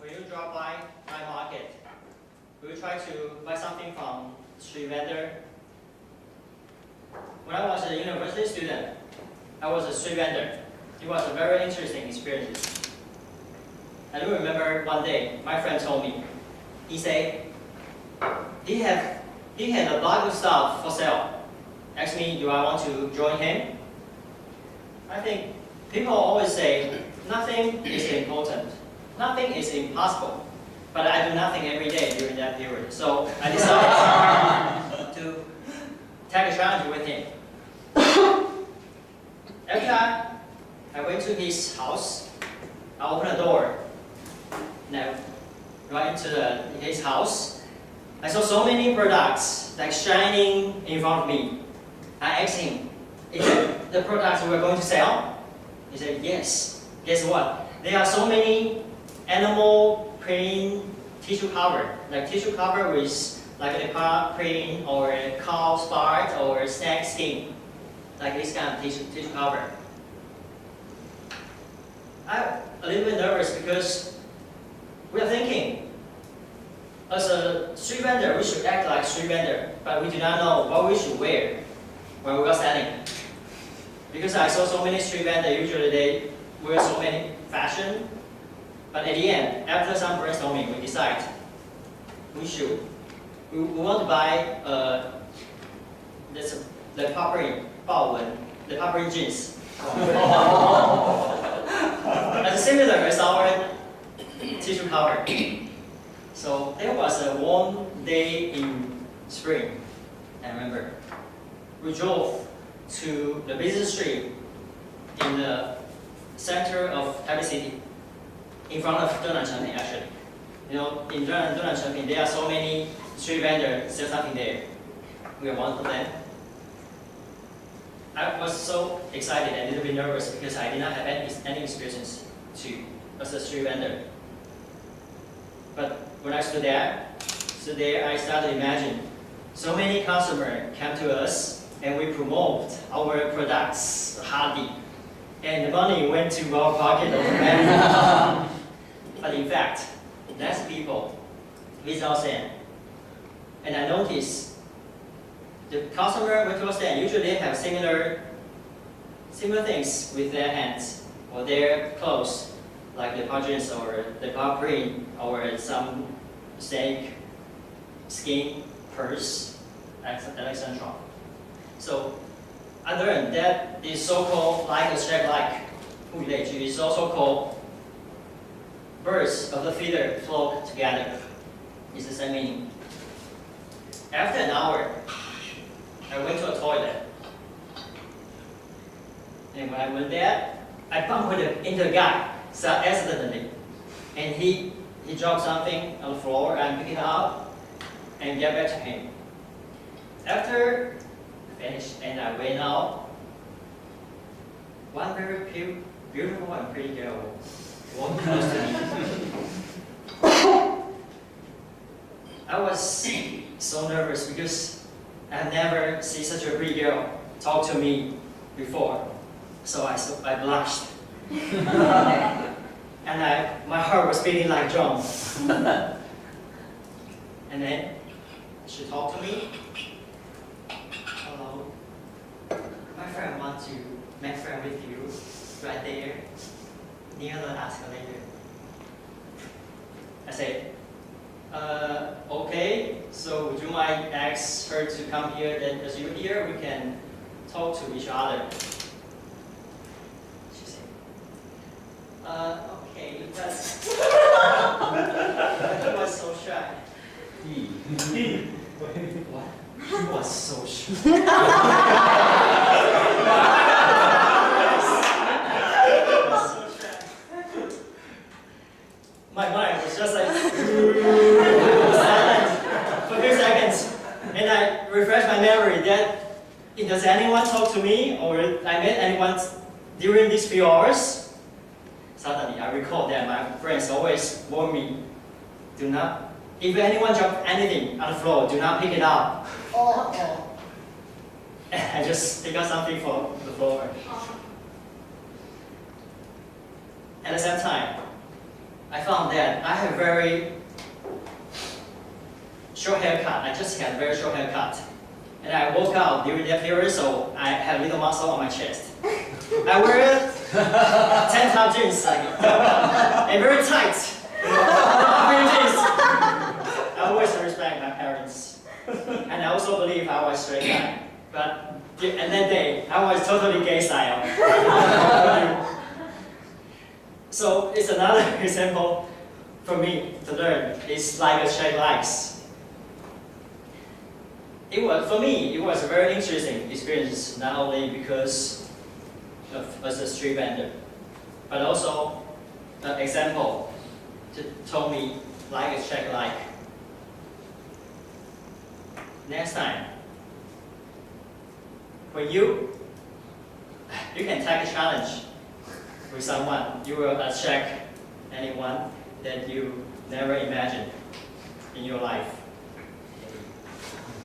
when you drop by my market, will you try to buy something from street vendor? When I was a university student, I was a street vendor. It was a very interesting experience. I do remember one day, my friend told me, he said, he had a lot of stuff for sale. Asked me, do I want to join him? I think people always say, nothing is important. Nothing is impossible. But I do nothing every day during that period. So I decided to take a challenge with him. Every time I went to his house, I opened the door. Now, right into his house, I saw so many products like shining in front of me. I asked him, is it the products we're going to sell? He said, yes. Guess what? There are so many animal print tissue cover, like tissue cover with like a leopard print or a cow spot or a snake skin, like this kind of tissue cover. I'm a little bit nervous because we are thinking, as a street vendor, we should act like street vendor, but we do not know what we should wear when we are selling. Because I saw so many street vendors, usually they wear so many fashion, but at the end, after some brainstorming, we decide we want to buy the proper jeans. As similar as our tissue cover. So there was a warm day in spring, I remember. We drove to the busy street in the center of Taipei City, in front of Zhenan Chengping actually. You know, in Zhenan Chengping, there are so many street vendors sell something there. We are one of them. I was so excited and a little bit nervous because I did not have any experience as a street vendor. But when I stood there, I started to imagine so many customers came to us and we promote our products hardly. And the money went to our pocket automatically. But in fact, less people without stand. And I noticed the customer went to a stand, usually they have similar things with their hands or their clothes, like the pageants or the car print or some snake skin purse, etc. So I learned that this so-called like a shape like 物以类聚 is also called birds of the feather flock together. It's the same meaning. After an hour, I went to a toilet. And when I went there, I bumped into a guy accidentally. And he dropped something on the floor and picked it up and get back to him. After I finished and I went out, one very beautiful and pretty girl walked close to me. I was so nervous because I've never seen such a pretty girl talk to me before. So I blushed. And my heart was beating like drum. And then she talked to me. Hello, my friend wants to make friends with you right there, near the escalator. I said, okay, so would you mind ask her to come here, then as you're here, we can talk to each other. She said, okay, but he was so shy. What? He was so shy. My mind was just like silent for a few seconds, and I refreshed my memory that does anyone talk to me or I met anyone during these few hours? Suddenly, I recall that my friends always warn me, do not, if anyone drops anything on the floor, do not pick it up. And I just pick up something from the floor. At the same time, I found that I have very short haircut. I just had very short haircut. And I woke out during that period, so I had little muscle on my chest. I wear 10-top jeans, like, and very tight. Jeans. I always respect my parents. And I also believe I was straight guy. But and that day, I was totally gay style. So it's another example for me to learn. It's like a straight legs. For me, it was a very interesting experience, not only because of as a street vendor, but also an example told me like a check like. Next time, when you can take a challenge with someone, you will attract anyone that you never imagined in your life.